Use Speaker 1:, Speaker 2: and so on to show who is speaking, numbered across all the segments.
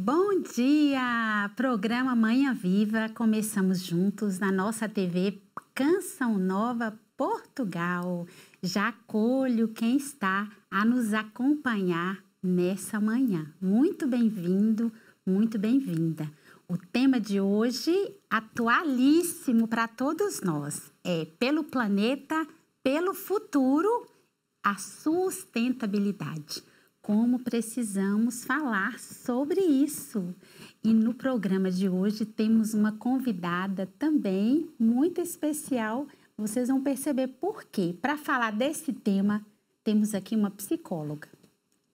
Speaker 1: Bom dia! Programa Manhã Viva, começamos juntos na nossa TV Canção Nova Portugal. Já acolho quem está a nos acompanhar nessa manhã. Muito bem-vindo, muito bem-vinda. O tema de hoje, atualíssimo para todos nós, é pelo planeta, pelo futuro, a sustentabilidade. Como precisamos falar sobre isso. E no programa de hoje temos uma convidada também muito especial. Vocês vão perceber por quê. Para falar desse tema, temos aqui uma psicóloga.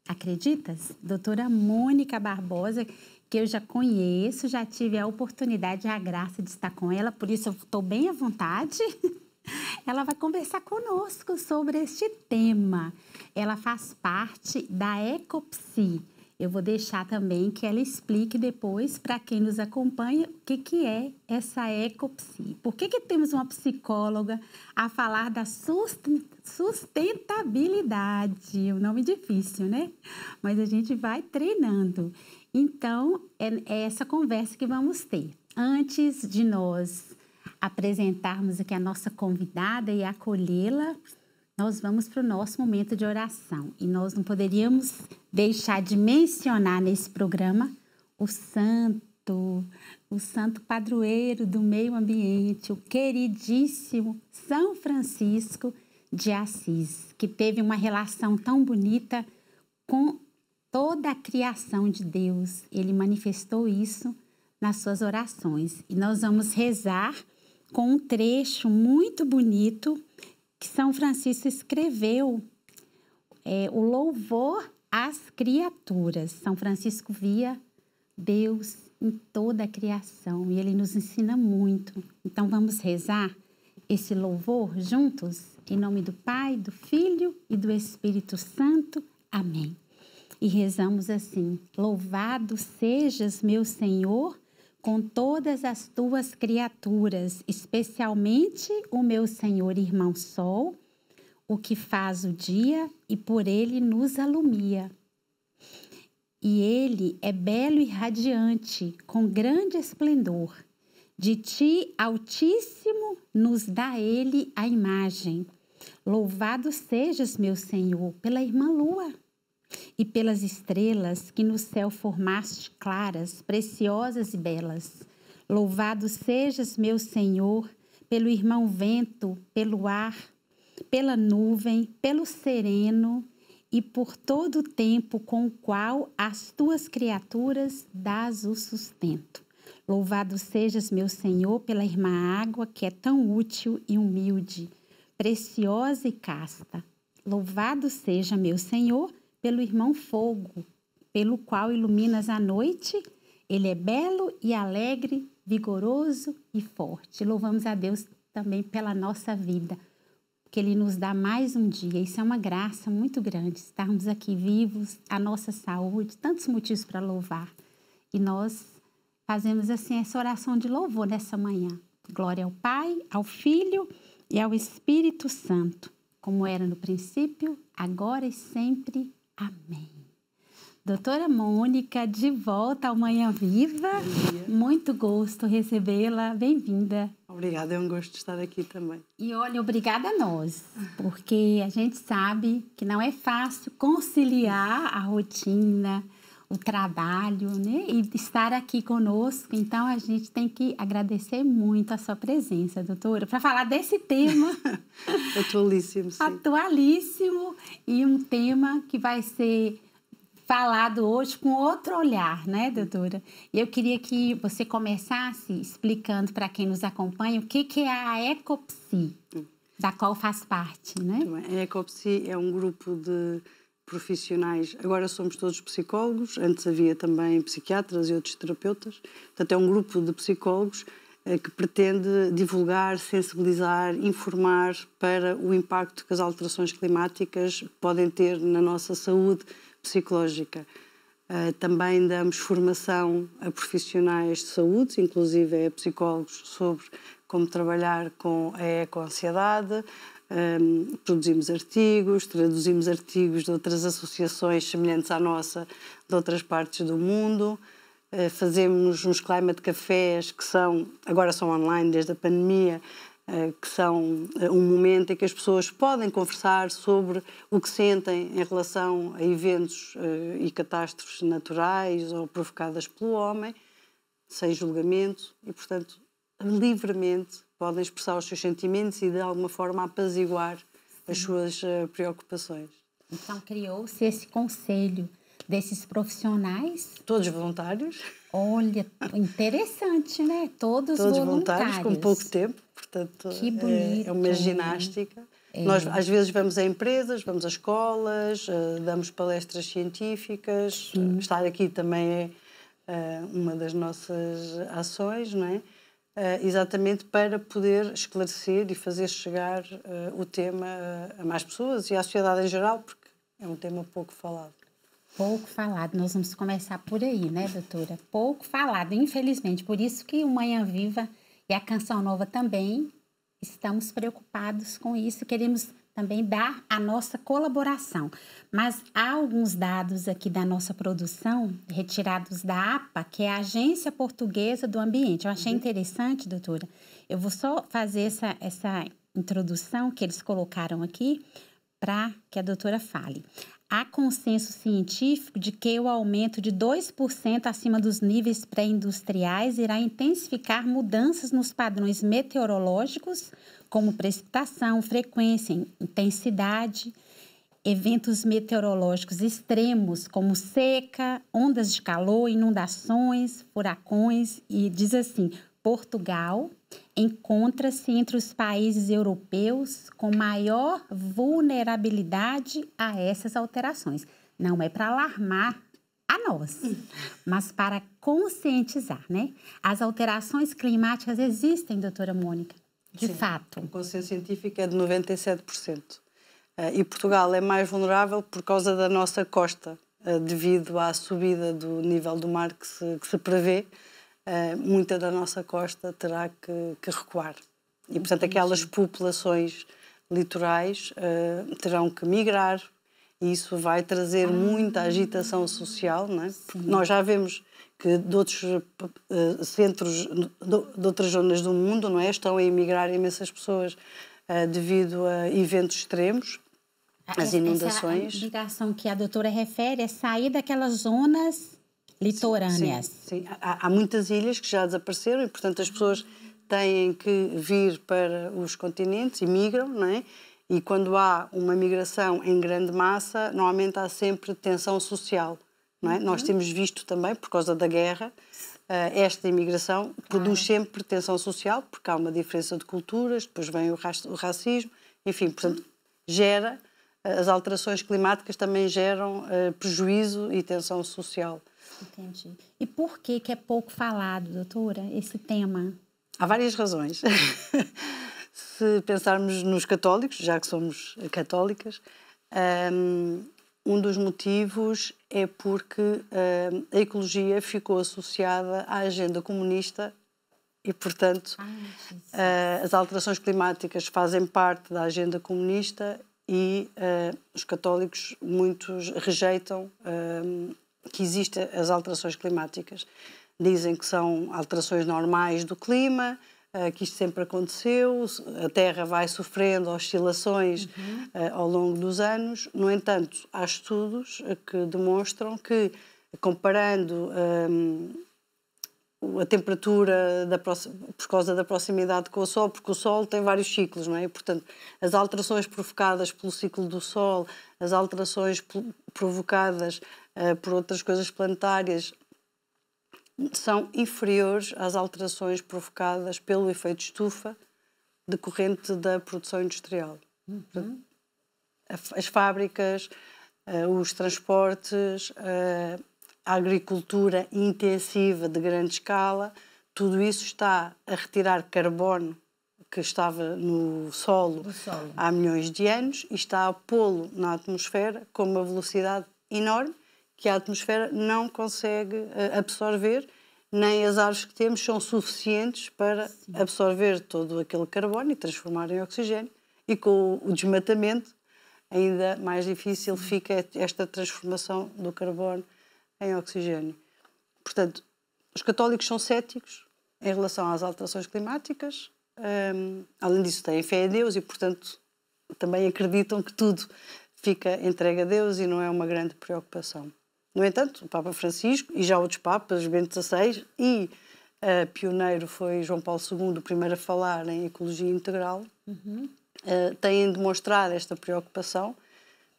Speaker 1: Acreditas? Doutora Mônica Barbosa, que eu já conheço, já tive a oportunidade e a graça de estar com ela, por isso eu estou bem à vontade. Ela vai conversar conosco sobre este tema. Ela faz parte da Ecopsi. Eu vou deixar também que ela explique depois para quem nos acompanha o que é essa Ecopsi. Por que temos uma psicóloga a falar da sustentabilidade? Um nome difícil, né? Mas a gente vai treinando. Então, é essa conversa que vamos ter. Antes de nós apresentarmos aqui a nossa convidada e acolhê-la, nós vamos para o nosso momento de oração. E nós não poderíamos deixar de mencionar nesse programa o santo padroeiro do meio ambiente, o queridíssimo São Francisco de Assis, que teve uma relação tão bonita com toda a criação de Deus. Ele manifestou isso nas suas orações. E nós vamos rezar com um trecho muito bonito que São Francisco escreveu, o louvor às criaturas. São Francisco via Deus em toda a criação e ele nos ensina muito. Então vamos rezar esse louvor juntos? Em nome do Pai, do Filho e do Espírito Santo. Amém. E rezamos assim: louvado sejas, meu Senhor, com todas as tuas criaturas, especialmente o meu Senhor irmão Sol, o que faz o dia e por ele nos alumia. E ele é belo e radiante, com grande esplendor. De ti, Altíssimo, nos dá ele a imagem. Louvado sejas, meu Senhor, pela irmã Lua e pelas estrelas que no céu formaste claras, preciosas e belas. Louvado sejas, meu Senhor, pelo irmão vento, pelo ar, pela nuvem, pelo sereno e por todo o tempo com o qual as tuas criaturas dás o sustento. Louvado sejas, meu Senhor, pela irmã água, que é tão útil e humilde, preciosa e casta. Louvado seja, meu Senhor, pelo irmão fogo, pelo qual iluminas a noite. Ele é belo e alegre, vigoroso e forte. Louvamos a Deus também pela nossa vida, que Ele nos dá mais um dia. Isso é uma graça muito grande, estarmos aqui vivos, a nossa saúde, tantos motivos para louvar. E nós fazemos assim essa oração de louvor nessa manhã. Glória ao Pai, ao Filho e ao Espírito Santo, como era no princípio, agora e sempre. Amém. Doutora Mônica, de volta ao Manhã Viva. Muito gosto recebê-la. Bem-vinda.
Speaker 2: Obrigada, é um gosto estar aqui também.
Speaker 1: E olha, obrigada a nós, porque a gente sabe que não é fácil conciliar a rotina, o trabalho, né? E estar aqui conosco. Então, a gente tem que agradecer muito a sua presença, doutora, para falar desse tema.
Speaker 2: Atualíssimo, sim.
Speaker 1: Atualíssimo e um tema que vai ser falado hoje com outro olhar, né, doutora? E eu queria que você começasse explicando para quem nos acompanha o que é a Ecopsi, da qual faz parte, né?
Speaker 2: A Ecopsi é um grupo de profissionais, agora somos todos psicólogos, antes havia também psiquiatras e outros terapeutas, portanto é um grupo de psicólogos que pretende divulgar, sensibilizar, informar para o impacto que as alterações climáticas podem ter na nossa saúde psicológica. Também damos formação a profissionais de saúde, inclusive a psicólogos, sobre como trabalhar com a eco-ansiedade. Produzimos artigos, traduzimos artigos de outras associações semelhantes à nossa, de outras partes do mundo. fazemos uns climate cafés que agora são online desde a pandemia, que são um momento em que as pessoas podem conversar sobre o que sentem em relação a eventos e catástrofes naturais ou provocadas pelo homem, sem julgamento e, portanto, livremente podem expressar os seus sentimentos e, de alguma forma, apaziguar as suas preocupações.
Speaker 1: Então, criou-se esse conselho desses profissionais.
Speaker 2: Todos voluntários.
Speaker 1: Olha, interessante, né? Todos voluntários.
Speaker 2: Com pouco tempo, portanto,
Speaker 1: que bonito.
Speaker 2: É uma ginástica. Nós, às vezes, vamos a empresas, vamos a escolas, damos palestras científicas. Estar aqui também é uma das nossas ações, não é? Exatamente para poder esclarecer e fazer chegar o tema a mais pessoas e à sociedade em geral, porque é um tema pouco falado.
Speaker 1: Pouco falado. Nós vamos começar por aí, né, doutora? Pouco falado, infelizmente. Por isso que o Manhã Viva e a Canção Nova também estamos preocupados com isso. Queremos também dar a nossa colaboração. Mas há alguns dados aqui da nossa produção, retirados da APA, que é a Agência Portuguesa do Ambiente. Eu achei interessante, doutora. Eu vou só fazer essa introdução que eles colocaram aqui para que a doutora fale. Há consenso científico de que o aumento de 2% acima dos níveis pré-industriais irá intensificar mudanças nos padrões meteorológicos, como precipitação, frequência, intensidade, eventos meteorológicos extremos, como seca, ondas de calor, inundações, furacões, e diz assim: Portugal encontra-se entre os países europeus com maior vulnerabilidade a essas alterações. Não é para alarmar a nós, mas para conscientizar, né? As alterações climáticas existem, doutora Mônica, de fato.
Speaker 2: O consenso científico é de 97%. E Portugal é mais vulnerável por causa da nossa costa, devido à subida do nível do mar que se prevê. Muita da nossa costa terá que recuar. E, portanto, aquelas populações litorais terão que migrar e isso vai trazer muita agitação social, não é? Nós já vemos que de outros centros, de outras zonas do mundo, não é? Estão a emigrar imensas pessoas devido a eventos extremos, as inundações.
Speaker 1: Essa migração que a doutora refere é sair daquelas zonas litorâneas.
Speaker 2: Sim. Há muitas ilhas que já desapareceram e, portanto, as pessoas têm que vir para os continentes e migram, não é? E quando há uma migração em grande massa, normalmente há sempre tensão social, não é? Nós temos visto também, por causa da guerra, esta imigração produz sempre tensão social, porque há uma diferença de culturas, depois vem o racismo, enfim, portanto, as alterações climáticas também geram prejuízo e tensão social.
Speaker 1: Entendi. E por que é pouco falado, doutora, esse tema?
Speaker 2: Há várias razões. Se pensarmos nos católicos, já que somos católicas, um dos motivos é porque a ecologia ficou associada à agenda comunista e, portanto, as alterações climáticas fazem parte da agenda comunista e os católicos, muitos, rejeitam que existem as alterações climáticas. Dizem que são alterações normais do clima, que isto sempre aconteceu, a Terra vai sofrendo oscilações ao longo dos anos. No entanto, há estudos que demonstram que, comparando a temperatura por causa da proximidade com o Sol, porque o Sol tem vários ciclos, não é? E, portanto, as alterações provocadas pelo ciclo do Sol, as alterações provocadas por outras coisas planetárias, são inferiores às alterações provocadas pelo efeito estufa decorrente da produção industrial. As fábricas, os transportes, a agricultura intensiva de grande escala, tudo isso está a retirar carbono que estava no solo há milhões de anos e está a pô-lo na atmosfera com uma velocidade enorme que a atmosfera não consegue absorver, nem as árvores que temos são suficientes para absorver todo aquele carbono e transformar em oxigênio. E com o desmatamento, ainda mais difícil fica esta transformação do carbono em oxigênio. Portanto, os católicos são céticos em relação às alterações climáticas. Além disso, têm fé em Deus e, portanto, também acreditam que tudo fica entregue a Deus e não é uma grande preocupação. No entanto, o Papa Francisco e já outros papas, Bento XVI e pioneiro foi João Paulo II, o primeiro a falar em ecologia integral, têm demonstrado esta preocupação,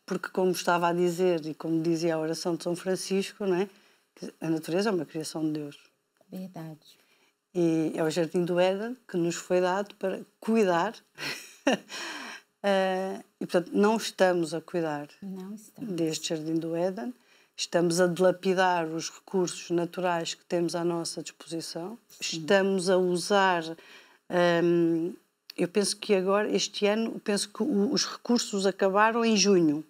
Speaker 2: porque, como estava a dizer e como dizia a oração de São Francisco, não é? Que a natureza é uma criação de Deus.
Speaker 1: Verdade.
Speaker 2: E é o jardim do Éden que nos foi dado para cuidar. E, portanto, não estamos a cuidar deste jardim do Éden. Estamos a dilapidar os recursos naturais que temos à nossa disposição. Sim. Estamos a usar... eu penso que agora, este ano, penso que os recursos acabaram em junho.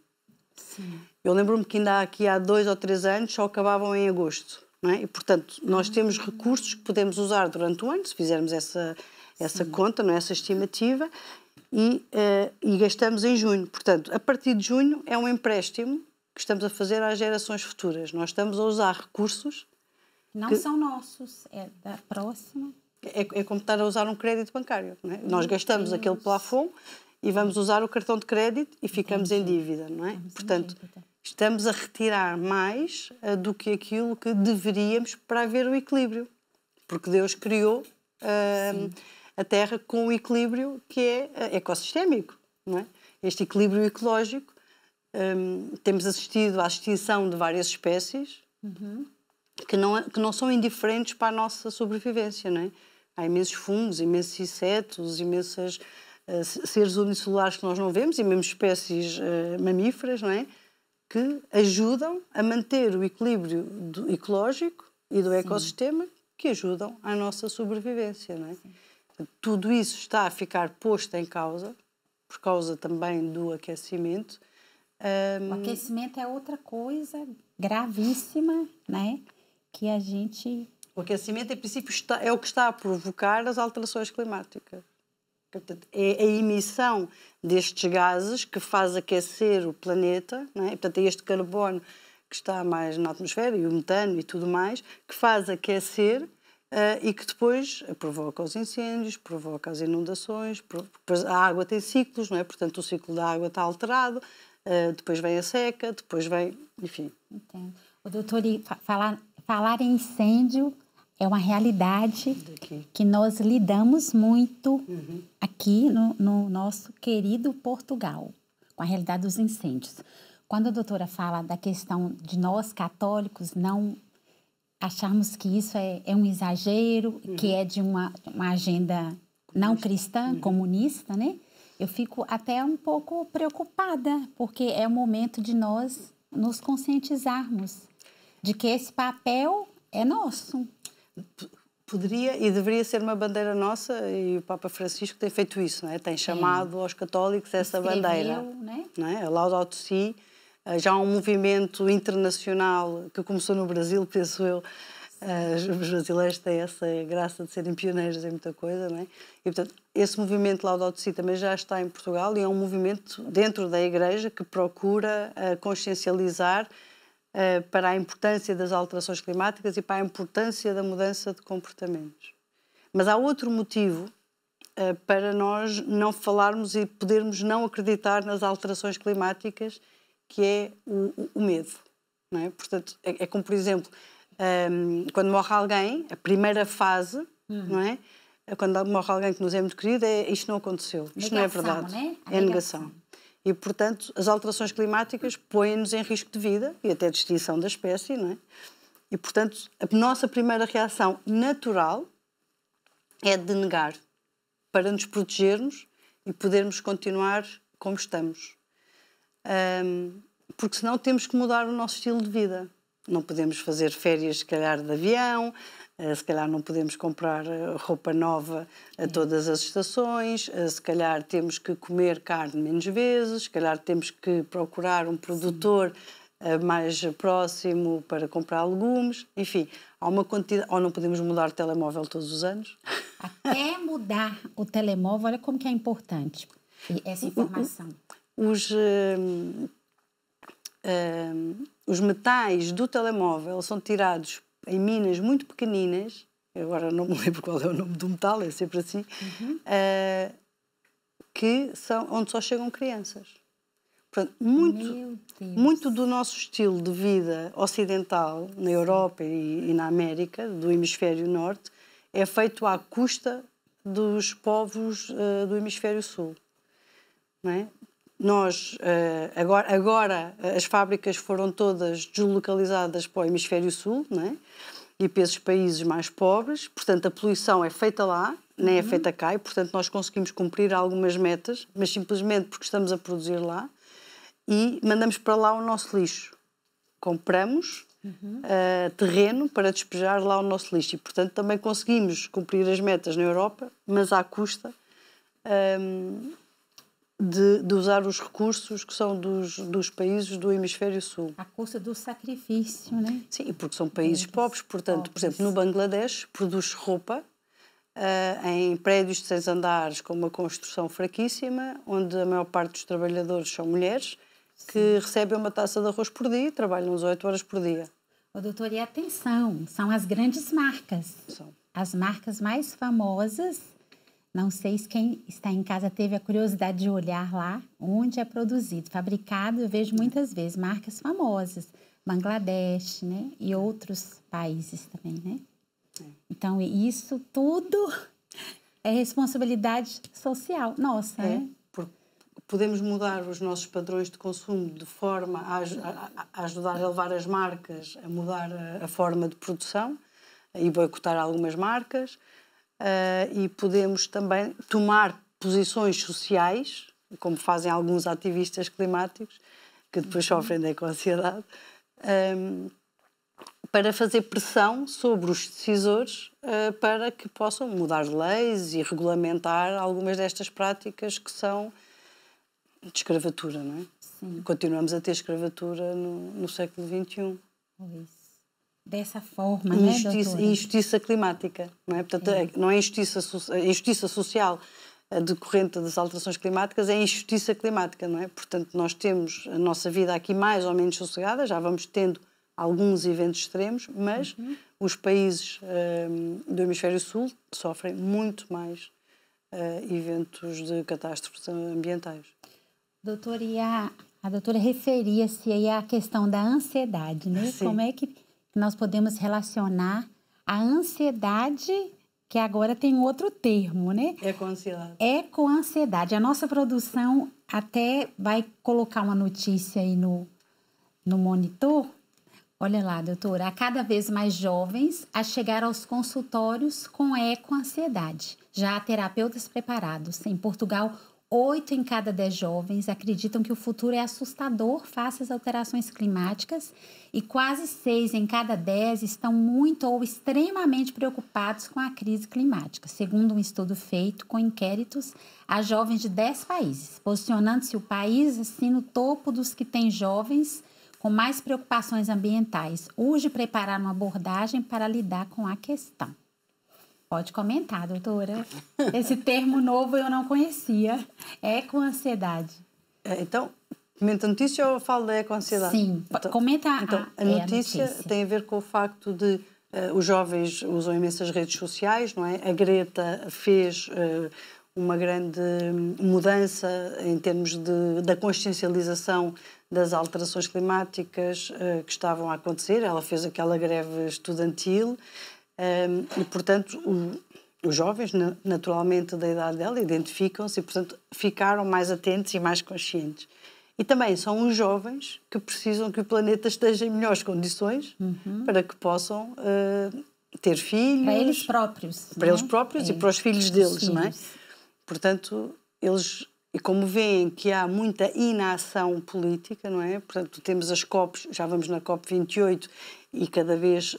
Speaker 2: Sim. Eu lembro-me que ainda aqui há 2 ou 3 anos só acabavam em agosto. Não é? E, portanto, nós temos recursos que podemos usar durante o ano, se fizermos essa conta, não é? Essa estimativa, e gastamos em junho. Portanto, a partir de junho é um empréstimo que estamos a fazer às gerações futuras. Nós estamos a usar recursos...
Speaker 1: Não são nossos, é da próxima.
Speaker 2: É como estar a usar um crédito bancário. Não é? Nós gastamos aquele plafond e vamos usar o cartão de crédito e ficamos em dívida. Não é? Portanto, estamos a retirar mais do que aquilo que deveríamos para haver o equilíbrio. Porque Deus criou a Terra com um equilíbrio que é ecossistémico. Não é? Este equilíbrio ecológico. Temos assistido à extinção de várias espécies que não são indiferentes para a nossa sobrevivência. Não é? Há imensos fungos, imensos insetos, imensos seres unicelulares que nós não vemos e mesmo espécies mamíferas, não é? Que ajudam a manter o equilíbrio ecológico e do ecossistema, que ajudam à nossa sobrevivência. Não é? Tudo isso está a ficar posto em causa, por causa também do aquecimento.
Speaker 1: O aquecimento é outra coisa gravíssima, né? Que a gente...
Speaker 2: O aquecimento, em princípio, é o que está a provocar as alterações climáticas. Portanto, é a emissão destes gases que faz aquecer o planeta, não é? Portanto, é este carbono que está mais na atmosfera e o metano e tudo mais, que faz aquecer e que depois provoca os incêndios, provoca as inundações, depois a água tem ciclos, não é? Portanto, o ciclo da água está alterado, depois vem a seca, depois vem... Enfim.
Speaker 1: Entendo. O doutor, falar em incêndio é uma realidade que nós lidamos muito aqui no nosso querido Portugal, com a realidade dos incêndios. Quando a doutora fala da questão de nós, católicos, não acharmos que isso é um exagero, que é de uma agenda não cristã, comunista, né? Eu fico até um pouco preocupada, porque é o momento de nós nos conscientizarmos de que esse papel é nosso.
Speaker 2: Poderia e deveria ser uma bandeira nossa, e o Papa Francisco tem feito isso, não é? Tem chamado aos católicos essa bandeira.
Speaker 1: Né?
Speaker 2: Não é? A Laudato Si. Já há um movimento internacional que começou no Brasil, penso eu. Os brasileiros têm essa graça de serem pioneiros em muita coisa, não é? E, portanto, esse movimento Laudato Si também já está em Portugal e é um movimento dentro da Igreja que procura consciencializar para a importância das alterações climáticas e para a importância da mudança de comportamentos. Mas há outro motivo para nós não falarmos e podermos não acreditar nas alterações climáticas, que é o medo. Não é? Portanto, é como, por exemplo, quando morre alguém, a primeira fase, não é? Quando morre alguém que nos é muito querido, isto não aconteceu, isto não é verdade.
Speaker 1: Né?
Speaker 2: É negação. E, portanto, as alterações climáticas põem-nos em risco de vida e até de extinção da espécie, não é? E, portanto, a nossa primeira reação natural é de negar, para nos protegermos e podermos continuar como estamos. Porque senão temos que mudar o nosso estilo de vida. Não podemos fazer férias, se calhar, de avião, se calhar não podemos comprar roupa nova a todas as estações, se calhar temos que comer carne menos vezes, se calhar temos que procurar um produtor mais próximo para comprar legumes, enfim, há uma quantidade... Ou não podemos mudar o telemóvel todos os anos.
Speaker 1: Até mudar o telemóvel, olha como que é importante essa informação.
Speaker 2: Os metais do telemóvel são tirados em minas muito pequeninas, agora não me lembro qual é o nome do metal, é sempre assim, onde só chegam crianças. Portanto, muito do nosso estilo de vida ocidental, na Europa e na América, do hemisfério norte, é feito à custa dos povos do hemisfério sul. Não é? Nós, agora as fábricas foram todas deslocalizadas para o hemisfério sul, não é? E para esses países mais pobres, portanto a poluição é feita lá, nem é feita cá, e portanto nós conseguimos cumprir algumas metas, mas simplesmente porque estamos a produzir lá e mandamos para lá o nosso lixo. Compramos terreno para despejar lá o nosso lixo e portanto também conseguimos cumprir as metas na Europa, mas à custa de usar os recursos que são dos países do hemisfério sul.
Speaker 1: À custa do sacrifício, né?
Speaker 2: Sim, porque são países pobres. Portanto, por exemplo, no Bangladesh produz roupa em prédios de 6 andares com uma construção fraquíssima, onde a maior parte dos trabalhadores são mulheres que recebem uma taça de arroz por dia e trabalham 18 horas por dia.
Speaker 1: Ô, doutor, e atenção, são as grandes marcas.
Speaker 2: São.
Speaker 1: As marcas mais famosas. Não sei se quem está em casa teve a curiosidade de olhar lá onde é produzido. Fabricado, eu vejo muitas vezes marcas famosas. Bangladesh, né? E outros países também, né? Então, isso tudo é responsabilidade social nossa, né?
Speaker 2: Podemos mudar os nossos padrões de consumo de forma a ajudar a levar as marcas a mudar a forma de produção e boicotar algumas marcas. E podemos também tomar posições sociais, como fazem alguns ativistas climáticos, que depois sofrem com a ansiedade, para fazer pressão sobre os decisores para que possam mudar leis e regulamentar algumas destas práticas que são de escravatura, não é? Sim. Continuamos a ter escravatura no século XXI.
Speaker 1: Pois. Dessa forma, né, doutora?
Speaker 2: Injustiça climática, não é? Portanto, não é injustiça social decorrente das alterações climáticas, é injustiça climática, não é? Portanto, nós temos a nossa vida aqui mais ou menos sossegada, já vamos tendo alguns eventos extremos, mas os países do hemisfério sul sofrem muito mais eventos de catástrofes ambientais.
Speaker 1: Doutora, e a doutora referia-se aí à questão da ansiedade, né?
Speaker 2: Sim.
Speaker 1: Como é que nós podemos relacionar a ansiedade, que agora tem outro termo, né?
Speaker 2: Ecoansiedade.
Speaker 1: Ecoansiedade. A nossa produção até vai colocar uma notícia aí no monitor. Olha lá, doutora, há cada vez mais jovens a chegar aos consultórios com ecoansiedade. Já há terapeutas preparados. Em Portugal, 8 em cada 10 jovens acreditam que o futuro é assustador face às alterações climáticas e quase 6 em cada 10 estão muito ou extremamente preocupados com a crise climática, segundo um estudo feito com inquéritos a jovens de 10 países, posicionando-se o país assim no topo dos que têm jovens com mais preocupações ambientais. Urge preparar uma abordagem para lidar com a questão. Pode comentar, doutora. Esse termo novo eu não conhecia. Ecoansiedade.
Speaker 2: Então, comenta a notícia ou falo da ecoansiedade?
Speaker 1: Sim, comenta
Speaker 2: a notícia tem a ver com o facto de os jovens usam imensas redes sociais, não é? A Greta fez uma grande mudança em termos da consciencialização das alterações climáticas que estavam a acontecer. Ela fez aquela greve estudantil. E, portanto, os jovens, naturalmente da idade dela, identificam-se e, portanto, ficaram mais atentos e mais conscientes. E também são os jovens que precisam que o planeta esteja em melhores condições para que possam ter filhos.
Speaker 1: Para eles próprios.
Speaker 2: Para eles próprios e para os filhos deles, não é? Portanto, eles... E como veem que há muita inação política, não é? Portanto, temos as COPs, já vamos na COP 28, e cada vez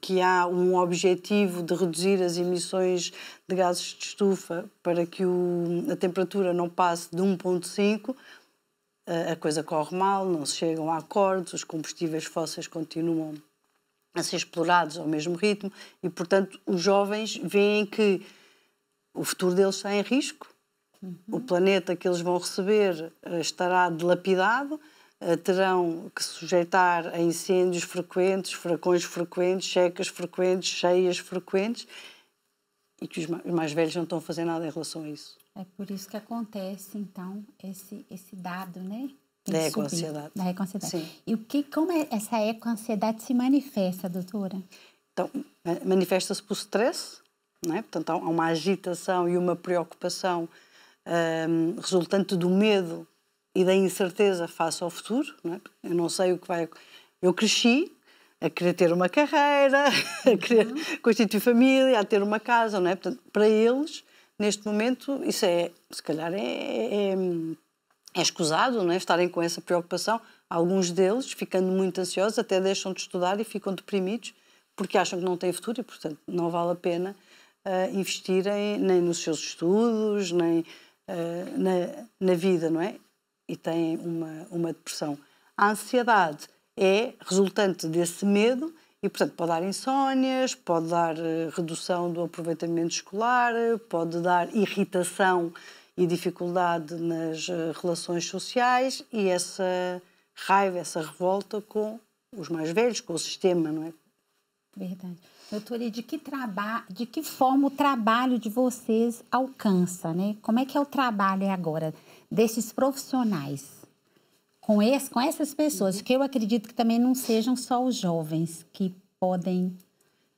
Speaker 2: que há um objetivo de reduzir as emissões de gases de estufa para que a temperatura não passe de 1,5, a coisa corre mal, não se chegam a acordos, os combustíveis fósseis continuam a ser explorados ao mesmo ritmo e, portanto, os jovens veem que o futuro deles está em risco. O planeta que eles vão receber estará dilapidado, terão que se sujeitar a incêndios frequentes, furacões frequentes, secas frequentes, cheias frequentes, e que os mais velhos não estão a fazer nada em relação a isso.
Speaker 1: É por isso que acontece, então, esse dado, né?
Speaker 2: Da ecoansiedade.
Speaker 1: Da ecoansiedade.
Speaker 2: Sim.
Speaker 1: E como essa ecoansiedade se manifesta, doutora?
Speaker 2: Então, manifesta-se por stress, não é? Portanto, há uma agitação e uma preocupação resultante do medo e da incerteza face ao futuro, não é? Eu não sei o que vai... Eu cresci a querer ter uma carreira, a querer constituir família, a ter uma casa, não é? Portanto, para eles, neste momento, isso se calhar é escusado, não é? Estarem com essa preocupação. Alguns deles, ficando muito ansiosos, até deixam de estudar e ficam deprimidos porque acham que não têm futuro e, portanto, não vale a pena investirem nem nos seus estudos, nem na vida, não é? E têm uma depressão. A ansiedade é resultante desse medo e, portanto, pode dar insónias, pode dar redução do aproveitamento escolar, pode dar irritação e dificuldade nas relações sociais e essa raiva, essa revolta com os mais velhos, com o sistema, não é?
Speaker 1: Verdade. Doutora, e de que forma o trabalho de vocês alcança, né? Como é que é o trabalho agora desses profissionais com essas pessoas, que eu acredito que também não sejam só os jovens que podem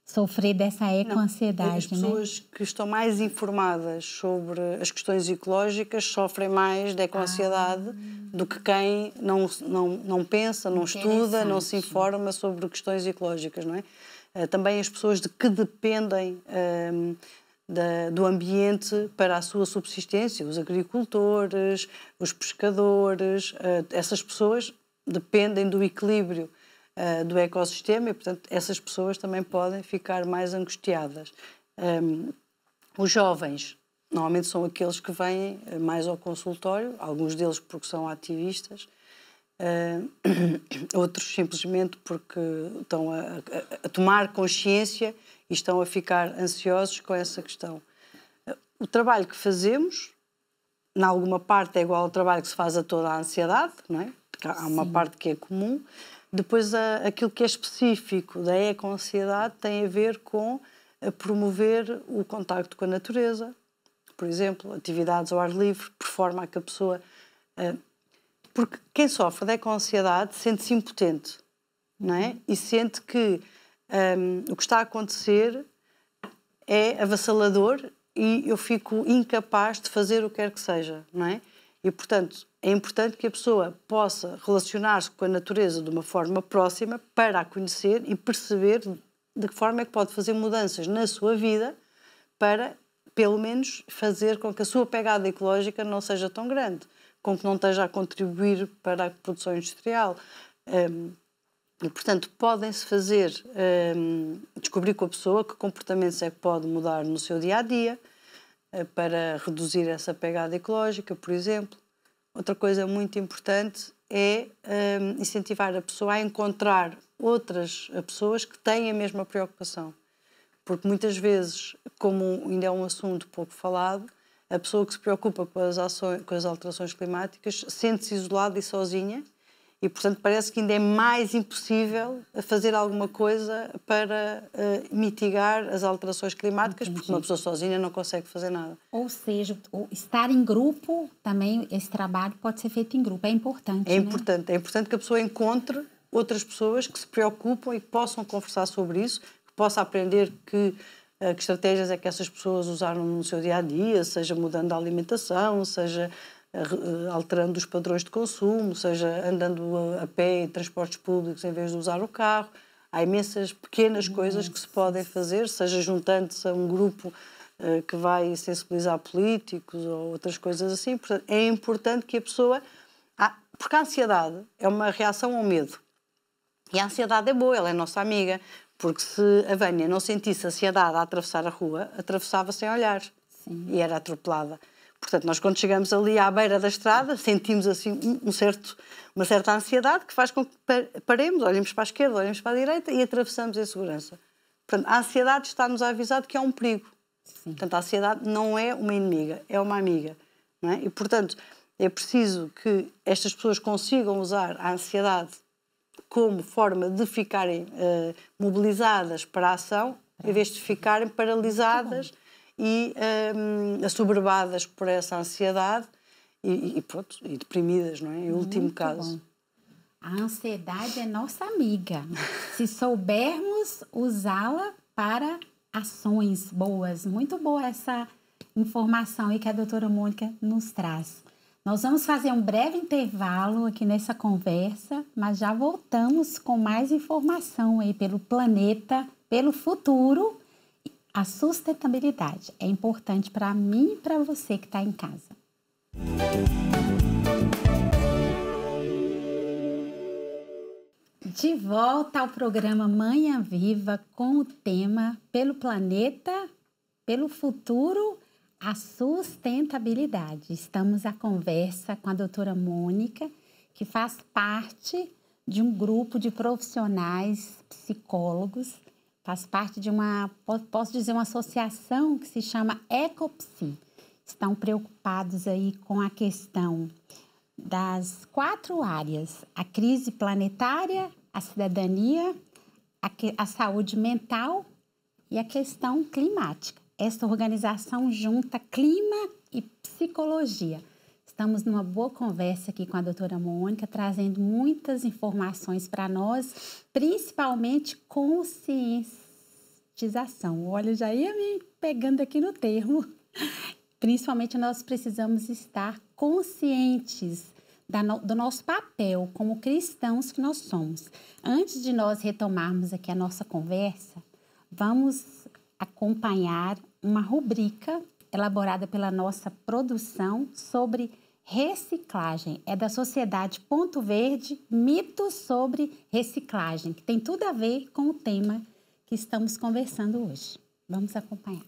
Speaker 1: sofrer dessa ecoansiedade,
Speaker 2: as pessoas que estão mais informadas sobre as questões ecológicas sofrem mais da ecoansiedade do que quem não pensa, não estuda, não se informa sobre questões ecológicas, não é? Também as pessoas que dependem do ambiente para a sua subsistência, os agricultores, os pescadores, essas pessoas dependem do equilíbrio do ecossistema e, portanto, essas pessoas também podem ficar mais angustiadas. Os jovens, normalmente, são aqueles que vêm mais ao consultório, alguns deles porque são ativistas, outros simplesmente porque estão a tomar consciência e estão a ficar ansiosos com essa questão. O trabalho que fazemos, em alguma parte, é igual ao trabalho que se faz a toda a ansiedade, não é? Há uma parte que é comum. Depois, aquilo que é específico da ecoansiedade tem a ver com promover o contacto com a natureza, por exemplo, atividades ao ar livre, por forma a que a pessoa... Porque quem sofre de ecoansiedade sente-se impotente, não é? E sente que o que está a acontecer é avassalador e eu fico incapaz de fazer o que quer que seja, não é? E, portanto, é importante que a pessoa possa relacionar-se com a natureza de uma forma próxima para a conhecer e perceber de que forma é que pode fazer mudanças na sua vida para, pelo menos, fazer com que a sua pegada ecológica não seja tão grande, com que não esteja a contribuir para a produção industrial. E, portanto, podem-se fazer, descobrir com a pessoa que comportamentos é que pode mudar no seu dia-a-dia para reduzir essa pegada ecológica, por exemplo. Outra coisa muito importante é incentivar a pessoa a encontrar outras pessoas que têm a mesma preocupação. Porque muitas vezes, como ainda é um assunto pouco falado, a pessoa que se preocupa com as alterações climáticas sente-se isolada e sozinha e, portanto, parece que ainda é mais impossível fazer alguma coisa para mitigar as alterações climáticas, porque uma pessoa sozinha não consegue fazer nada.
Speaker 1: Ou seja, estar em grupo, também esse trabalho pode ser feito em grupo, é importante,
Speaker 2: É importante,
Speaker 1: né?
Speaker 2: é importante que a pessoa encontre outras pessoas que se preocupam e que possam conversar sobre isso, que possa aprender que estratégias é que essas pessoas usaram no seu dia-a-dia, seja mudando a alimentação, seja alterando os padrões de consumo, seja andando a pé em transportes públicos em vez de usar o carro. Há imensas pequenas coisas que se podem fazer, seja juntando-se a um grupo que vai sensibilizar políticos ou outras coisas assim. Portanto, é importante que a pessoa... Porque a ansiedade é uma reação ao medo. E a ansiedade é boa, ela é nossa amiga. Porque se a Vânia não sentisse ansiedade a atravessar a rua, atravessava sem olhar. Sim. E era atropelada. Portanto, nós quando chegamos ali à beira da estrada, sentimos assim uma certa ansiedade que faz com que paremos, olhemos para a esquerda, olhemos para a direita e atravessamos em segurança. Portanto, a ansiedade está-nos a avisar de que é um perigo. Sim. Portanto, a ansiedade não é uma inimiga, é uma amiga. Não é? E, portanto, É preciso que estas pessoas consigam usar a ansiedade como forma de ficarem mobilizadas para a ação, em vez de ficarem paralisadas e assoberbadas por essa ansiedade e deprimidas, não é? Em último caso.
Speaker 1: Bom. A ansiedade é nossa amiga, se soubermos usá-la para ações boas. Muito boa essa informação aí que a doutora Mônica nos traz. Nós vamos fazer um breve intervalo aqui nessa conversa, mas já voltamos com mais informação aí pelo planeta, pelo futuro. A sustentabilidade é importante para mim e para você que está em casa. De volta ao programa Manhã Viva com o tema Pelo Planeta, pelo Futuro, a Sustentabilidade. Estamos à conversa com a doutora Mônica, que faz parte de um grupo de profissionais psicólogos, faz parte de uma associação que se chama Ecopsi. Estão preocupados aí com a questão das 4 áreas: a crise planetária, a cidadania, a saúde mental e a questão climática. Esta organização junta clima e psicologia. Estamos numa boa conversa aqui com a doutora Mônica, trazendo muitas informações para nós, principalmente conscientização. Olha, já ia me pegando aqui no termo. Principalmente nós precisamos estar conscientes do nosso papel como cristãos que nós somos. Antes de nós retomarmos aqui a nossa conversa, vamos acompanhar uma rubrica elaborada pela nossa produção sobre reciclagem. É da Sociedade Ponto Verde, mitos sobre reciclagem, que tem tudo a ver com o tema que estamos conversando hoje. Vamos acompanhar.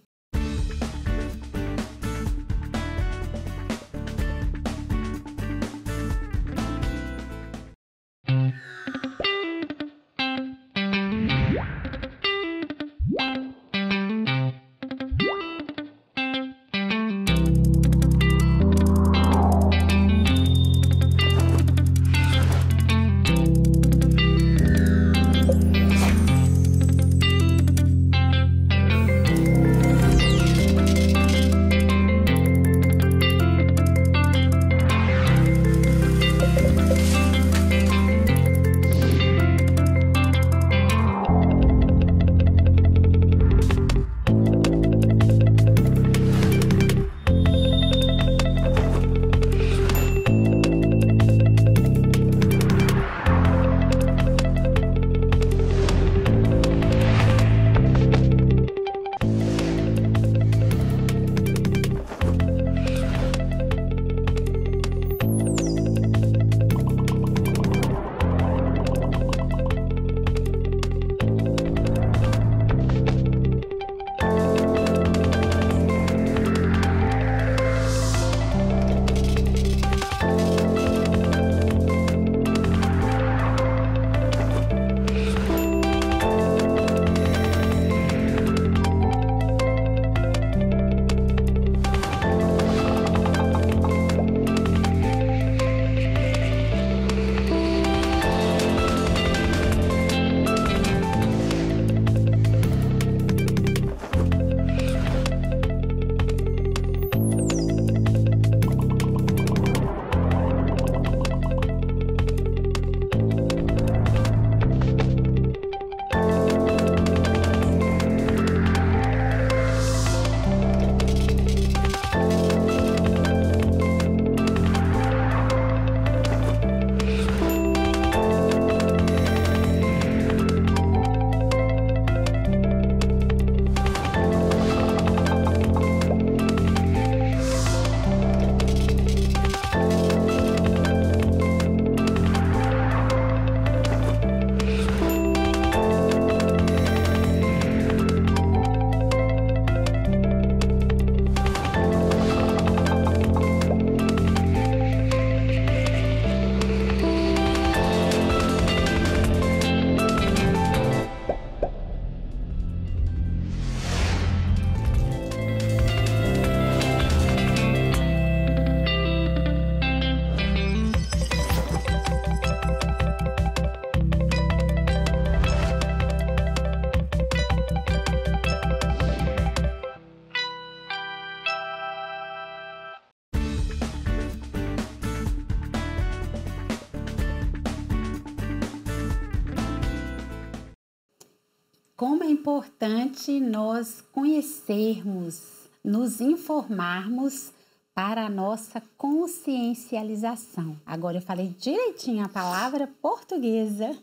Speaker 1: como é importante nós conhecermos, nos informarmos para a nossa consciencialização. Agora eu falei direitinho a palavra portuguesa,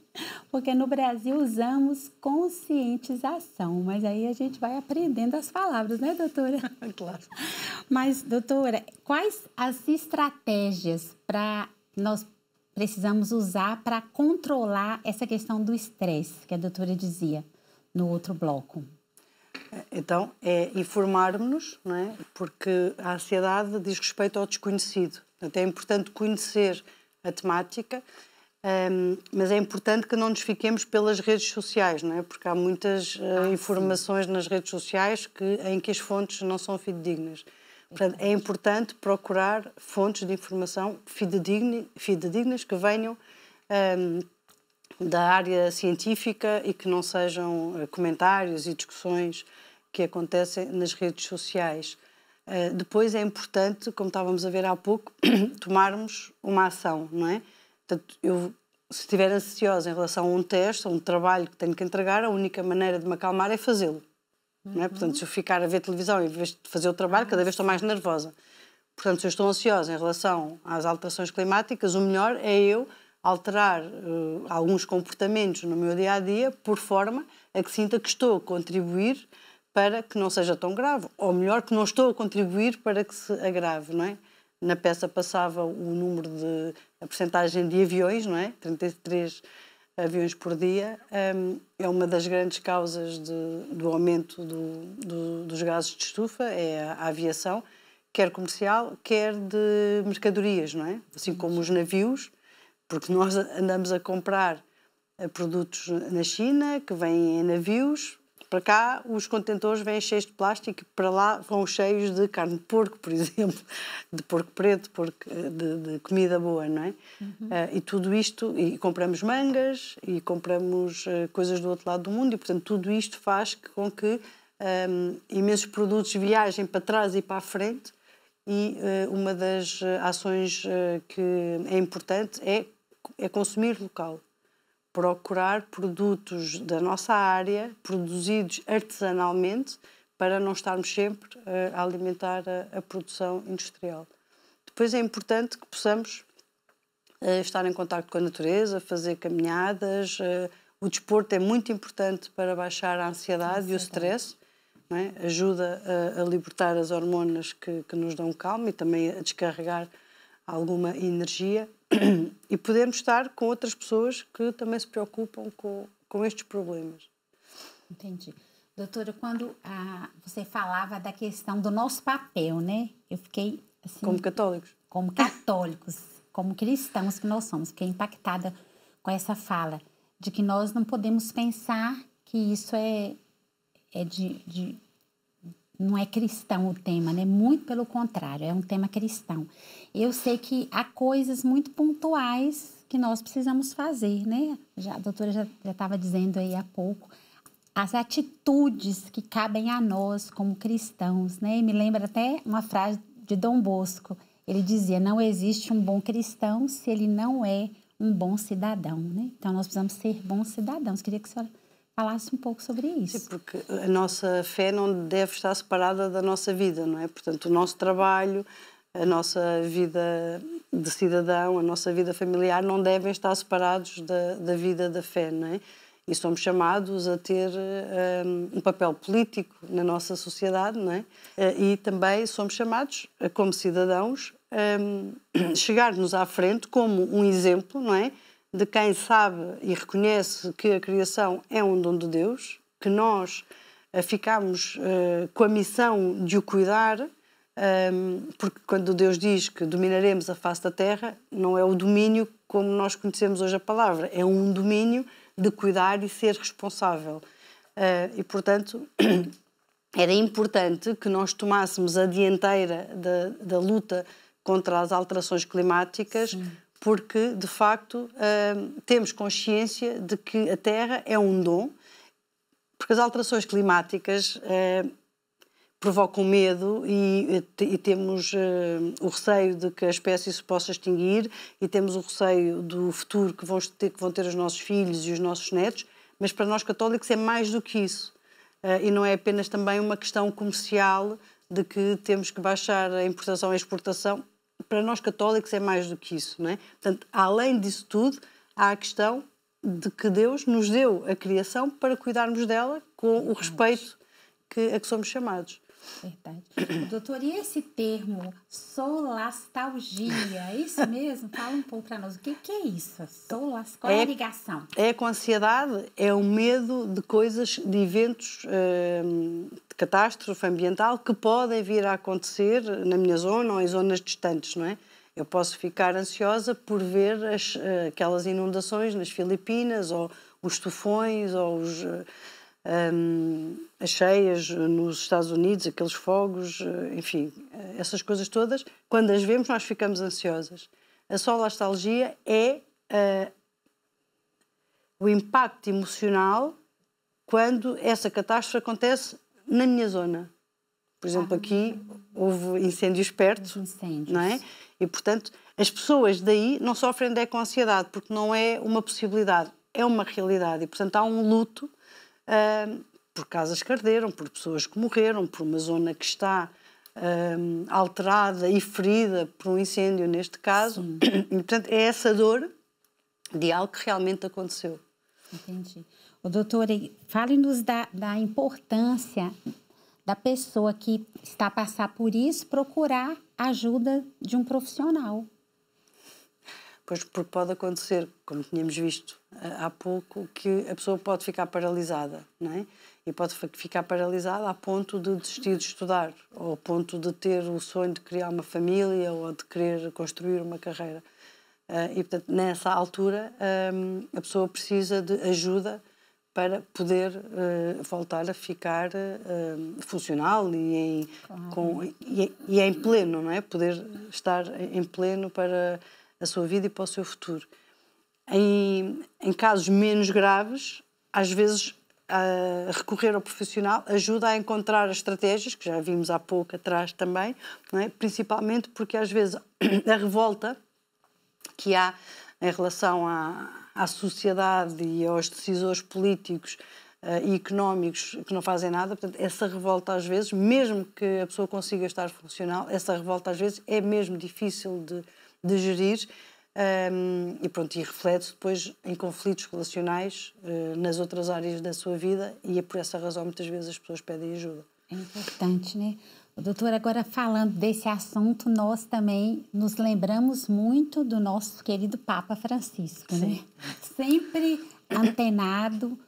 Speaker 1: porque no Brasil usamos conscientização, mas aí a gente vai aprendendo as palavras, né, doutora?
Speaker 2: Claro.
Speaker 1: Mas, doutora, quais as estratégias nós precisamos usar para controlar essa questão do estresse, que a doutora dizia no outro bloco?
Speaker 2: Então, é informarmos-nos, não é? Porque a ansiedade diz respeito ao desconhecido. Portanto, é importante conhecer a temática, mas é importante que não nos fiquemos pelas redes sociais, não é? Porque há muitas informações nas redes sociais em que as fontes não são fidedignas. Portanto, é importante procurar fontes de informação fidedignas que venham da área científica e que não sejam comentários e discussões que acontecem nas redes sociais. Depois é importante, como estávamos a ver há pouco, tomarmos uma ação, não é? Portanto, se estiver ansiosa em relação a um teste, a um trabalho que tenho que entregar, a única maneira de me acalmar é fazê-lo. Não é? Portanto, se eu ficar a ver televisão em vez de fazer o trabalho, cada vez estou mais nervosa. Portanto, se eu estou ansiosa em relação às alterações climáticas, o melhor é eu alterar alguns comportamentos no meu dia-a-dia por forma a que sinta que estou a contribuir para que não seja tão grave. Ou melhor, que não estou a contribuir para que se agrave, não é? Na peça passava o número a percentagem de aviões, não é? 33 aviões por dia. É uma das grandes causas do aumento dos gases de estufa, é a aviação, quer comercial, quer de mercadorias, não é? Assim como os navios, porque nós andamos a comprar produtos na China, que vêm em navios, para cá os contentores vêm cheios de plástico e para lá vão cheios de carne de porco, por exemplo, de porco preto, de comida boa, não é? E tudo isto, e compramos mangas e compramos coisas do outro lado do mundo e, portanto, tudo isto faz com que imensos produtos viajem para trás e para a frente e uma das ações que é importante é consumir local. Procurar produtos da nossa área, produzidos artesanalmente, para não estarmos sempre a alimentar a produção industrial. Depois é importante que possamos estar em contacto com a natureza, fazer caminhadas. O desporto é muito importante para baixar a ansiedade e o stress. Não é? Ajuda a libertar as hormonas que nos dão calma e também a descarregar alguma energia. E podermos estar com outras pessoas que também se preocupam com estes problemas.
Speaker 1: Entendi. Doutora, quando você falava da questão do nosso papel, né? Eu fiquei assim...
Speaker 2: Como católicos.
Speaker 1: Como católicos, como cristãos que nós somos. Fiquei impactada com essa fala de que nós não podemos pensar que isso não é cristão o tema, né? Muito pelo contrário, é um tema cristão. Eu sei que há coisas muito pontuais que nós precisamos fazer, né? A doutora já estava dizendo aí há pouco, as atitudes que cabem a nós como cristãos, né? E me lembra até uma frase de Dom Bosco. Ele dizia, não existe um bom cristão se ele não é um bom cidadão, né? Então, nós precisamos ser bons cidadãos. Queria que a senhora falasse um pouco sobre isso.
Speaker 2: Sim, porque a nossa fé não deve estar separada da nossa vida, não é? Portanto, o nosso trabalho, a nossa vida de cidadão, a nossa vida familiar não devem estar separados da vida da fé, não é? E somos chamados a ter um papel político na nossa sociedade, não é? E também somos chamados, como cidadãos, a chegar-nos à frente como um exemplo, não é? De quem sabe e reconhece que a criação é um dom de Deus, que nós ficamos com a missão de o cuidar, porque quando Deus diz que dominaremos a face da terra, não é o domínio como nós conhecemos hoje a palavra, é um domínio de cuidar e ser responsável. E, portanto, era importante que nós tomássemos a dianteira da luta contra as alterações climáticas, sim, porque, de facto, temos consciência de que a Terra é um dom, porque as alterações climáticas provocam medo e temos o receio de que a espécie se possa extinguir e temos o receio do futuro que vão ter os nossos filhos e os nossos netos, mas para nós católicos é mais do que isso. E não é apenas também uma questão comercial de que temos que baixar a importação e a exportação. Para nós católicos é mais do que isso, não é? Portanto, além disso tudo, há a questão de que Deus nos deu a criação para cuidarmos dela com o respeito a que somos chamados.
Speaker 1: Verdade. Doutor, e esse termo solastalgia, é isso mesmo? Fala um pouco para nós. O que é isso? Qual é a ligação?
Speaker 2: É com ansiedade, é o medo de coisas, de eventos de catástrofe ambiental que podem vir a acontecer na minha zona ou em zonas distantes, não é? Eu posso ficar ansiosa por ver aquelas inundações nas Filipinas, ou os tufões, ou as cheias nos Estados Unidos, aqueles fogos, enfim, essas coisas todas. Quando as vemos, nós ficamos ansiosas. A solastalgia é o impacto emocional quando essa catástrofe acontece na minha zona. Por exemplo, aqui houve incêndios perto, não é? E, portanto, as pessoas daí não sofrem com ansiedade, porque não é uma possibilidade, é uma realidade. E, portanto, há um luto por casas que arderam, por pessoas que morreram, por uma zona que está alterada e ferida por um incêndio, neste caso. E, portanto, é essa dor de algo que realmente aconteceu.
Speaker 1: Entendi. Doutora, fale-nos da importância da pessoa que está a passar por isso procurar a ajuda de um profissional.
Speaker 2: Pois, porque pode acontecer, como tínhamos visto há pouco, que a pessoa pode ficar paralisada, não é? E pode ficar paralisada a ponto de desistir de estudar, ou a ponto de ter o sonho de criar uma família ou de querer construir uma carreira. E, portanto, nessa altura, a pessoa precisa de ajuda para poder voltar a ficar funcional e em pleno, não é? Poder estar em pleno para a sua vida e para o seu futuro. Em casos menos graves, às vezes, recorrer ao profissional ajuda a encontrar as estratégias, que já vimos há pouco atrás também, não é? Principalmente porque, às vezes, a revolta que há em relação à sociedade e aos decisores políticos e económicos que não fazem nada. Portanto, essa revolta às vezes, mesmo que a pessoa consiga estar funcional, essa revolta às vezes é mesmo difícil de gerir e reflete depois em conflitos relacionais nas outras áreas da sua vida, e é por essa razão muitas vezes as pessoas pedem ajuda.
Speaker 1: É importante, né? Doutora, agora falando desse assunto, nós também nos lembramos muito do nosso querido Papa Francisco, né? Sempre antenado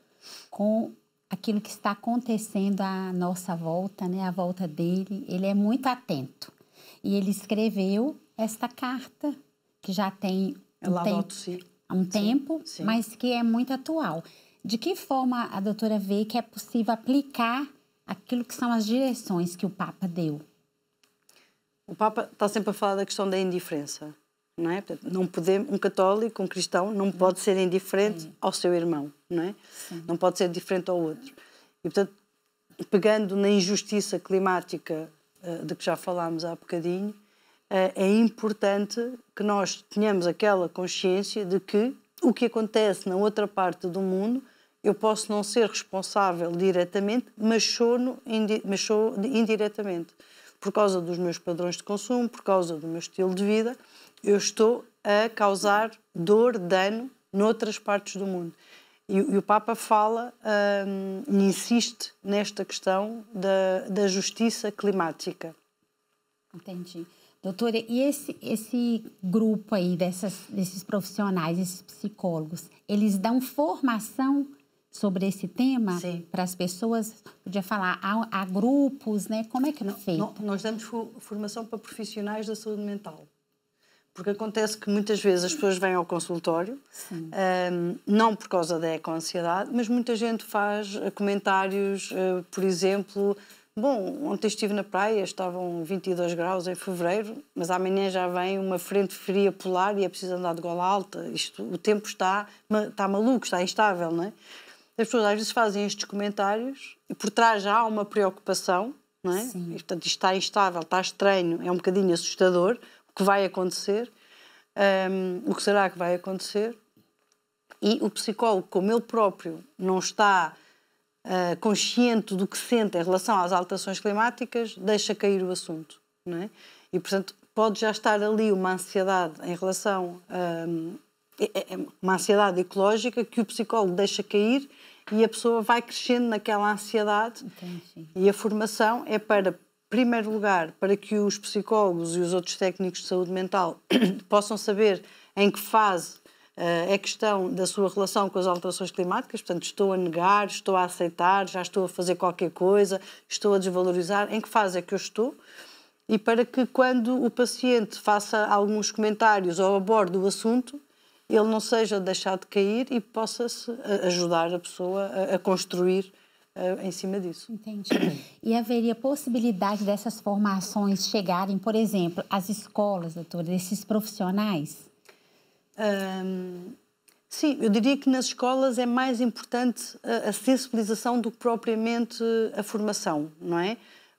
Speaker 1: com aquilo que está acontecendo à nossa volta, né? À volta dele. Ele é muito atento. E ele escreveu esta carta, que já tem um tempo, mas que é muito atual. De que forma a doutora vê que é possível aplicar aquilo que são as direções que o Papa deu?
Speaker 2: O Papa está sempre a falar da questão da indiferença, não é? Portanto, não podemos, um católico, um cristão, não pode ser indiferente ao seu irmão, não é? Não pode ser diferente ao outro. E, portanto, pegando na injustiça climática de que já falámos há bocadinho, é importante que nós tenhamos aquela consciência de que o que acontece na outra parte do mundo, eu posso não ser responsável diretamente, mas sou indiretamente. Por causa dos meus padrões de consumo, por causa do meu estilo de vida, eu estou a causar dor, dano noutras partes do mundo. E o Papa fala e insiste nesta questão da justiça climática.
Speaker 1: Entendi. Doutora, e esse grupo aí desses profissionais, esses psicólogos, eles dão formação sobre esse tema para as pessoas? Podia falar, há grupos, né? Como é que é feito?
Speaker 2: Nós damos formação para profissionais da saúde mental. Porque acontece que muitas vezes as pessoas vêm ao consultório, não por causa da eco-ansiedade, mas muita gente faz comentários, por exemplo, bom, ontem estive na praia, estavam 22 graus em fevereiro, mas amanhã já vem uma frente fria polar e é preciso andar de gola alta. O tempo está maluco, está instável, não é? As pessoas às vezes fazem estes comentários e por trás já há uma preocupação, não é? E, portanto, isto está instável, está estranho, é um bocadinho assustador o que vai acontecer, o que será que vai acontecer? E o psicólogo, como ele próprio não está consciente do que sente em relação às alterações climáticas, deixa cair o assunto, não é? E, portanto, pode já estar ali uma ansiedade em relação a uma ansiedade ecológica que o psicólogo deixa cair e a pessoa vai crescendo naquela ansiedade.
Speaker 1: Entendi.
Speaker 2: E a formação é para, em primeiro lugar, para que os psicólogos e os outros técnicos de saúde mental possam saber em que fase é questão da sua relação com as alterações climáticas. Portanto, estou a negar, estou a aceitar, já estou a fazer qualquer coisa, estou a desvalorizar, em que fase é que eu estou? E para que quando o paciente faça alguns comentários ou aborde o assunto, ele não seja deixado de cair e possa-se ajudar a pessoa a construir em cima disso.
Speaker 1: Entendi. E haveria possibilidade dessas formações chegarem, por exemplo, às escolas, doutora, desses profissionais?
Speaker 2: Sim, eu diria que nas escolas é mais importante a sensibilização do que propriamente a formação, não é?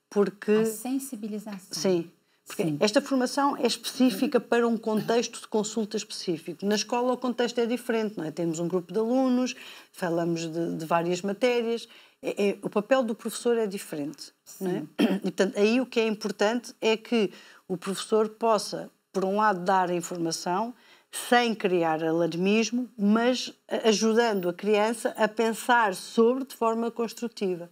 Speaker 2: Porque...
Speaker 1: A sensibilização.
Speaker 2: Sim. Porque esta formação é específica para um contexto de consulta específico. Na escola o contexto é diferente, não é? Temos um grupo de alunos, falamos de várias matérias, o papel do professor é diferente, não é? E, portanto, aí o que é importante é que o professor possa, por um lado, dar a informação, sem criar alarmismo, mas ajudando a criança a pensar sobre de forma construtiva.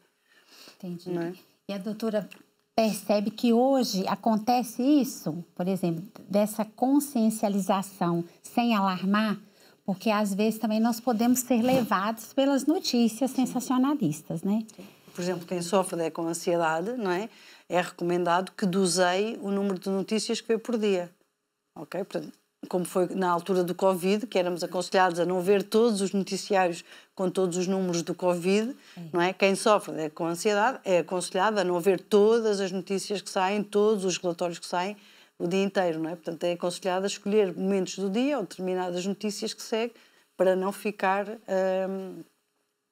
Speaker 1: Entendi.
Speaker 2: Não é?
Speaker 1: E a doutora percebe que hoje acontece isso, por exemplo, dessa consciencialização sem alarmar, porque às vezes também nós podemos ser levados pelas notícias sensacionalistas, né?
Speaker 2: Por exemplo, quem sofre com ansiedade, não é? É recomendado que doseie o número de notícias que vê por dia. Ok? Portanto, como foi na altura do Covid, que éramos aconselhados a não ver todos os noticiários com todos os números do Covid, não é? Quem sofre com ansiedade é aconselhado a não ver todas as notícias que saem, todos os relatórios que saem o dia inteiro, não é? Portanto, é aconselhado a escolher momentos do dia ou determinadas notícias que segue para não ficar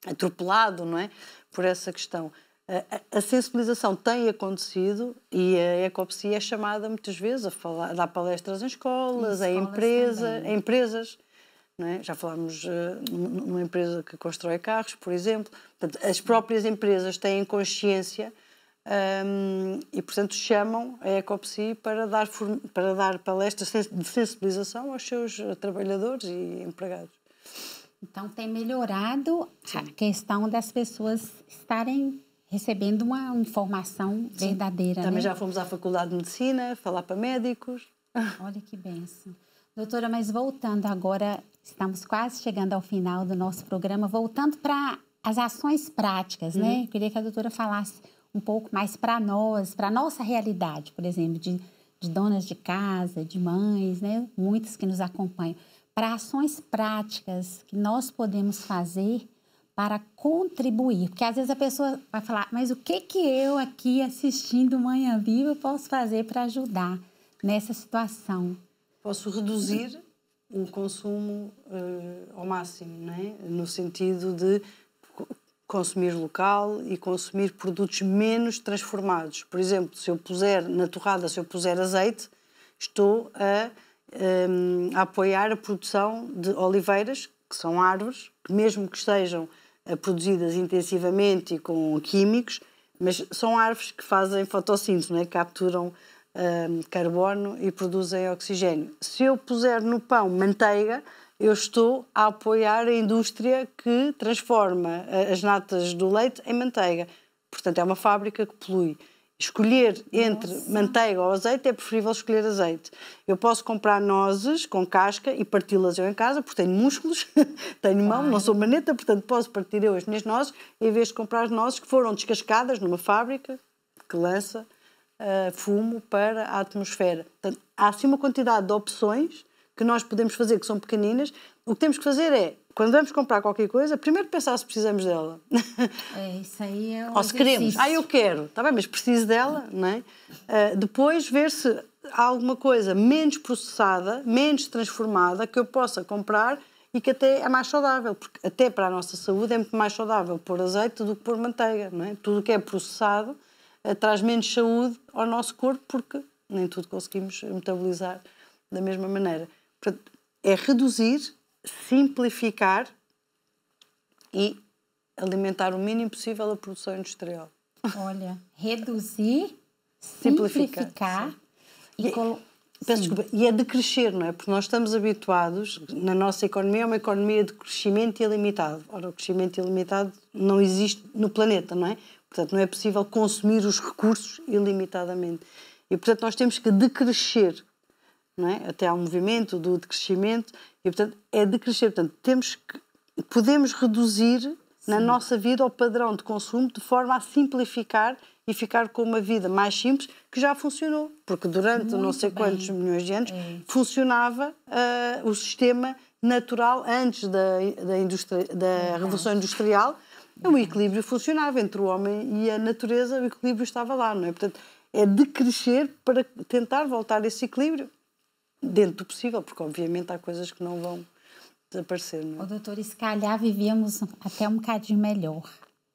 Speaker 2: atropelado, não é? Por essa questão. A sensibilização tem acontecido e a ecopsia é chamada muitas vezes a dar palestras em escolas, em empresas. Não é? Já falámos numa empresa que constrói carros, por exemplo. Portanto, as próprias empresas têm consciência e, portanto, chamam a ecopsia para dar palestras de sensibilização aos seus trabalhadores e empregados.
Speaker 1: Então, tem melhorado a questão das pessoas estarem recebendo uma informação verdadeira.
Speaker 2: Também
Speaker 1: né?
Speaker 2: já fomos à Faculdade de Medicina, falar para médicos.
Speaker 1: Olha que bênção. Doutora, mas voltando agora, estamos quase chegando ao final do nosso programa, voltando para as ações práticas, né? Eu queria que a doutora falasse um pouco mais para nós, para a nossa realidade, por exemplo, de donas de casa, de mães, né? Muitas que nos acompanham, para ações práticas que nós podemos fazer para contribuir. Porque às vezes a pessoa vai falar, mas o que eu aqui assistindo Manhã Viva posso fazer para ajudar nessa situação?
Speaker 2: Posso reduzir o consumo ao máximo, não é? No sentido de consumir local e consumir produtos menos transformados. Por exemplo, se eu puser na torrada, se eu puser azeite, estou a apoiar a produção de oliveiras, que são árvores, que mesmo que estejam produzidas intensivamente e com químicos, mas são árvores que fazem fotossíntese, não é? Capturam carbono e produzem oxigênio. Se eu puser no pão manteiga, eu estou a apoiar a indústria que transforma as natas do leite em manteiga. Portanto, é uma fábrica que polui. Escolher entre manteiga ou azeite é preferível escolher azeite. Eu posso comprar nozes com casca e parti-las eu em casa, porque tenho músculos, tenho mão, não sou maneta, portanto posso partir eu as minhas nozes, em vez de comprar as nozes que foram descascadas numa fábrica que lança fumo para a atmosfera. Portanto, há assim uma quantidade de opções que nós podemos fazer que são pequeninas. O que temos que fazer é, quando vamos comprar qualquer coisa, primeiro pensar se precisamos dela.
Speaker 1: Isso aí é um
Speaker 2: ou se queremos. Eu quero. Está bem, mas preciso dela, não é? Depois ver se há alguma coisa menos processada, menos transformada, que eu possa comprar e que até é mais saudável. Porque até para a nossa saúde é muito mais saudável pôr azeite do que pôr manteiga, não é? Tudo o que é processado traz menos saúde ao nosso corpo, porque nem tudo conseguimos metabolizar da mesma maneira. Portanto, é reduzir simplificar e alimentar o mínimo possível a produção industrial.
Speaker 1: Olha, reduzir, simplificar e
Speaker 2: Peço desculpa, e é de crescer, não é? Porque nós estamos habituados, na nossa economia, é uma economia de crescimento ilimitado. Ora, o crescimento ilimitado não existe no planeta, não é? Portanto, não é possível consumir os recursos ilimitadamente. E, portanto, nós temos que decrescer, não é? Até há um movimento do decrescimento e, portanto, é decrescer. Portanto, podemos reduzir na nossa vida o padrão de consumo de forma a simplificar e ficar com uma vida mais simples, que já funcionou. Porque durante não sei quantos milhões de anos funcionava o sistema natural antes da Revolução Industrial. O equilíbrio funcionava entre o homem e a natureza, o equilíbrio estava lá, não é? Portanto, é decrescer para tentar voltar a esse equilíbrio dentro do possível, porque obviamente há coisas que não vão desaparecer, não é?
Speaker 1: Doutora, se calhar vivíamos até um bocadinho melhor.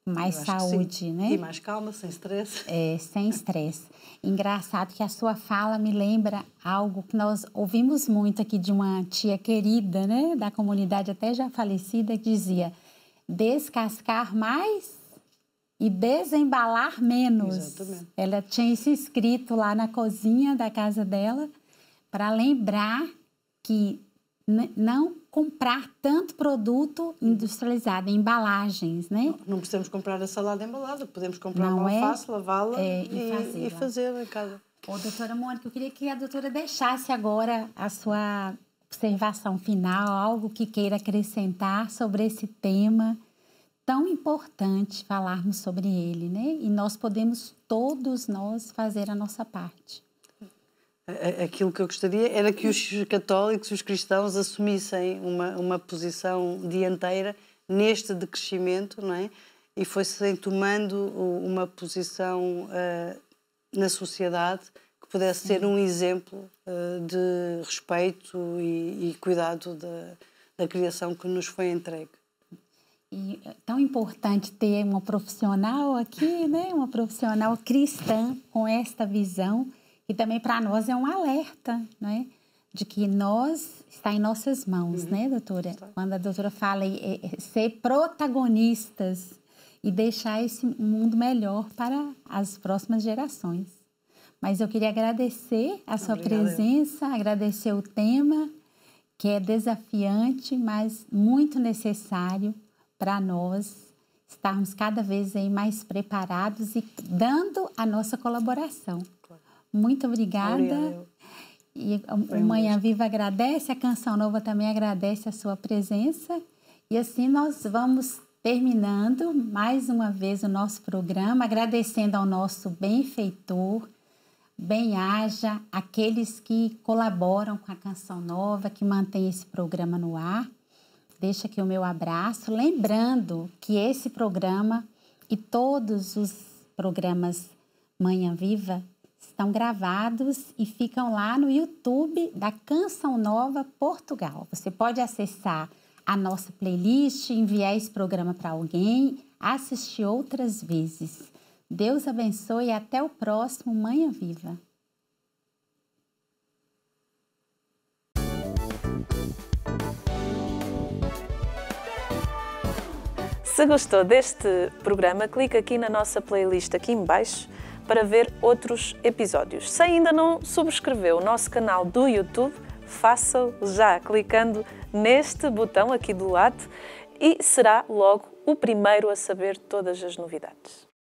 Speaker 1: Mais saúde, né?
Speaker 2: E mais calma, sem estresse.
Speaker 1: Sem estresse. Engraçado que a sua fala me lembra algo que nós ouvimos muito aqui de uma tia querida, né? Da comunidade até já falecida, que dizia: descascar mais e desembalar menos.
Speaker 2: Exatamente.
Speaker 1: Ela tinha isso escrito lá na cozinha da casa dela para lembrar que não comprar tanto produto industrializado, em embalagens, né?
Speaker 2: Não precisamos comprar a salada embalada, podemos comprar uma alface, lavá-la e fazer em casa.
Speaker 1: Doutora Mônica, eu queria que a doutora deixasse agora a sua observação final, algo que queira acrescentar sobre esse tema tão importante, falarmos sobre ele, né? E nós podemos, todos nós, fazer a nossa parte.
Speaker 2: Aquilo que eu gostaria era que os católicos, os cristãos, assumissem uma posição dianteira neste decrescimento, não é? E fossem tomando uma posição na sociedade que pudesse ser um exemplo de respeito e cuidado da criação que nos foi entregue.
Speaker 1: E é tão importante ter uma profissional aqui, né? Uma profissional cristã com esta visão. E também para nós é um alerta, né? De que está em nossas mãos, né, doutora? Quando a doutora fala ser protagonistas e deixar esse mundo melhor para as próximas gerações. Mas eu queria agradecer a sua presença, agradecer o tema, que é desafiante, mas muito necessário para nós estarmos cada vez aí mais preparados e dando a nossa colaboração. Muito obrigada. E o Manhã Viva agradece, a Canção Nova também agradece a sua presença. E assim nós vamos terminando mais uma vez o nosso programa, agradecendo ao nosso benfeitor, Bem-Haja, aqueles que colaboram com a Canção Nova, que mantém esse programa no ar. Deixo aqui o meu abraço, lembrando que esse programa e todos os programas Manhã Viva estão gravados e ficam lá no YouTube da Canção Nova Portugal. Você pode acessar a nossa playlist, enviar esse programa para alguém, assistir outras vezes. Deus abençoe e até o próximo Manhã Viva.
Speaker 3: Se gostou deste programa, clica aqui na nossa playlist aqui em baixo para ver outros episódios. Se ainda não subscreveu o nosso canal do YouTube, faça-o já clicando neste botão aqui do lado e será logo o primeiro a saber todas as novidades.